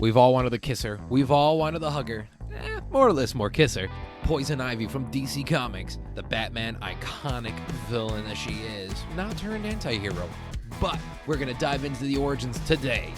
We've all wanted the kisser. We've all wanted the hugger. More or less more kisser. Poison Ivy from DC Comics, the Batman iconic villain that she is, now turned anti-hero. But we're going to dive into the origins today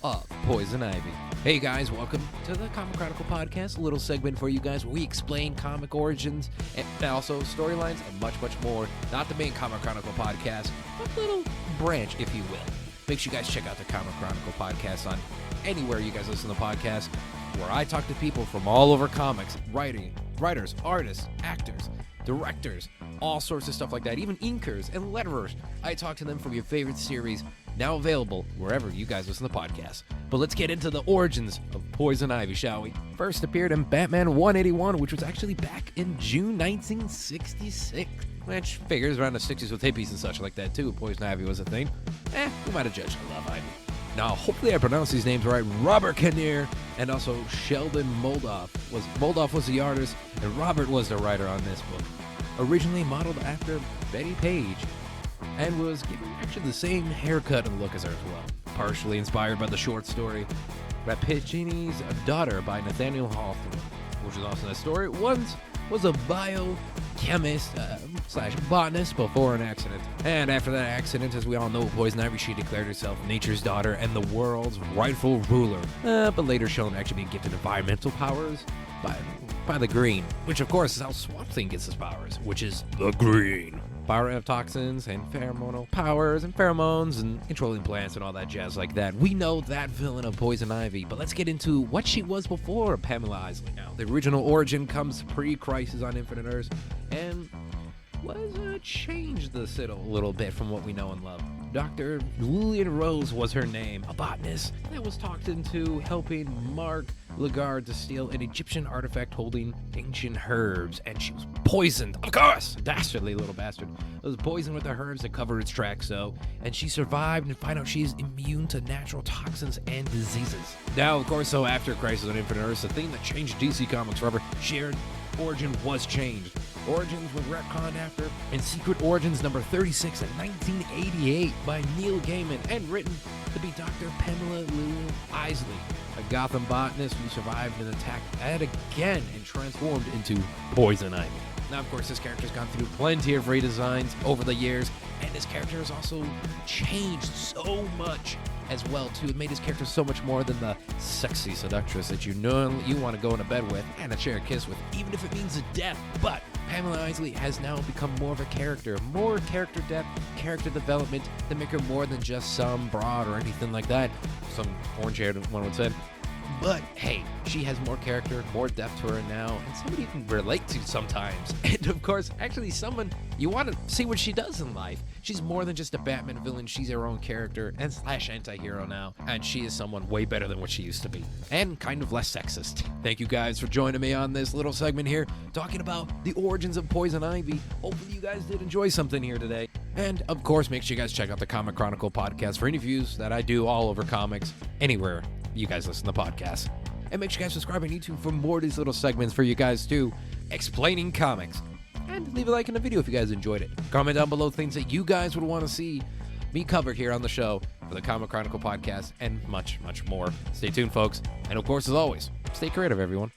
of Poison Ivy. Hey guys, welcome to the Comic Chronicle podcast, a little segment for you guys where we explain comic origins and also storylines and much, much more. Not the main Comic Chronicle podcast, but a little branch, if you will. Make sure you guys check out the Comic Chronicle podcast on anywhere you guys listen to podcasts, where I talk to people from all over comics, writers, artists, actors, directors, all sorts of stuff like that, even inkers and letterers. I talk to them from your favorite series, now available wherever you guys listen to podcasts. But let's get into the origins of Poison Ivy, shall we? First appeared in Batman 181, which was actually back in June 1966. Which figures around the 60s with hippies and such like that too. Poison Ivy was a thing. Who might have judged? I love Ivy. Now, hopefully I pronounced these names right. Robert Kinnear and also Sheldon Moldoff. Moldoff was the artist, and Robert was the writer on this book. Originally modeled after Betty Page, and was given actually the same haircut and look as her as well. Partially inspired by the short story Rappaccini's Daughter by Nathaniel Hawthorne, which is also that story. Once was a biochemist slash botanist before an accident. And after that accident, as we all know, Poison Ivy, she declared herself nature's daughter and the world's rightful ruler. But later shown actually being gifted environmental powers by the Green, which of course is how Swamp Thing gets his powers, which is the Green. Power of toxins and pheromonal powers and pheromones and controlling plants and all that jazz like that. We know that villain of Poison Ivy, but let's get into what she was before Pamela Isley. Now, the original origin comes pre-Crisis on Infinite Earths and was changed the Citadel a little bit from what we know and love. Dr. Lillian Rose was her name, a botanist that was talked into helping Mark Lagarde to steal an Egyptian artifact holding ancient herbs, and she was poisoned, of course! Dastardly little bastard. It was poisoned with the herbs that covered its tracks, and she survived and find out she's immune to natural toxins and diseases. Now, of course, after Crisis on Infinite Earths, the thing that changed DC Comics forever, shared origin was changed. Origins was retconned after in Secret Origins number 36 in 1988 by Neil Gaiman and written to be Dr. Pamela Lillian Isley, a Gotham botanist who survived an attack and again and transformed into Poison Ivy. Now, of course, this character's gone through plenty of redesigns over the years, and this character has also changed so much as well, too. It made his character so much more than the sexy seductress that you know you want to go into bed with and share a kiss with, even if it means death. But Pamela Isley has now become more of a character, more character depth, character development to make her more than just some broad or anything like that. Some orange-haired one would say. But hey, she has more character, more depth to her now, and somebody you can relate to sometimes. And of course, actually someone you want to see what she does in life. She's more than just a Batman villain. She's her own character and slash anti-hero now. And she is someone way better than what she used to be. And kind of less sexist. Thank you guys for joining me on this little segment here, talking about the origins of Poison Ivy. Hopefully you guys did enjoy something here today. And of course, make sure you guys check out the Comic Chronicle podcast for interviews that I do all over comics, anywhere you guys listen to podcasts. And make sure you guys subscribe on YouTube for more of these little segments for you guys too, explaining comics. And leave a like in the video if you guys enjoyed it. Comment down below things that you guys would want to see me cover here on the show for the Comic Chronicle podcast and much, much more. Stay tuned, folks. And of course, as always, stay creative, everyone.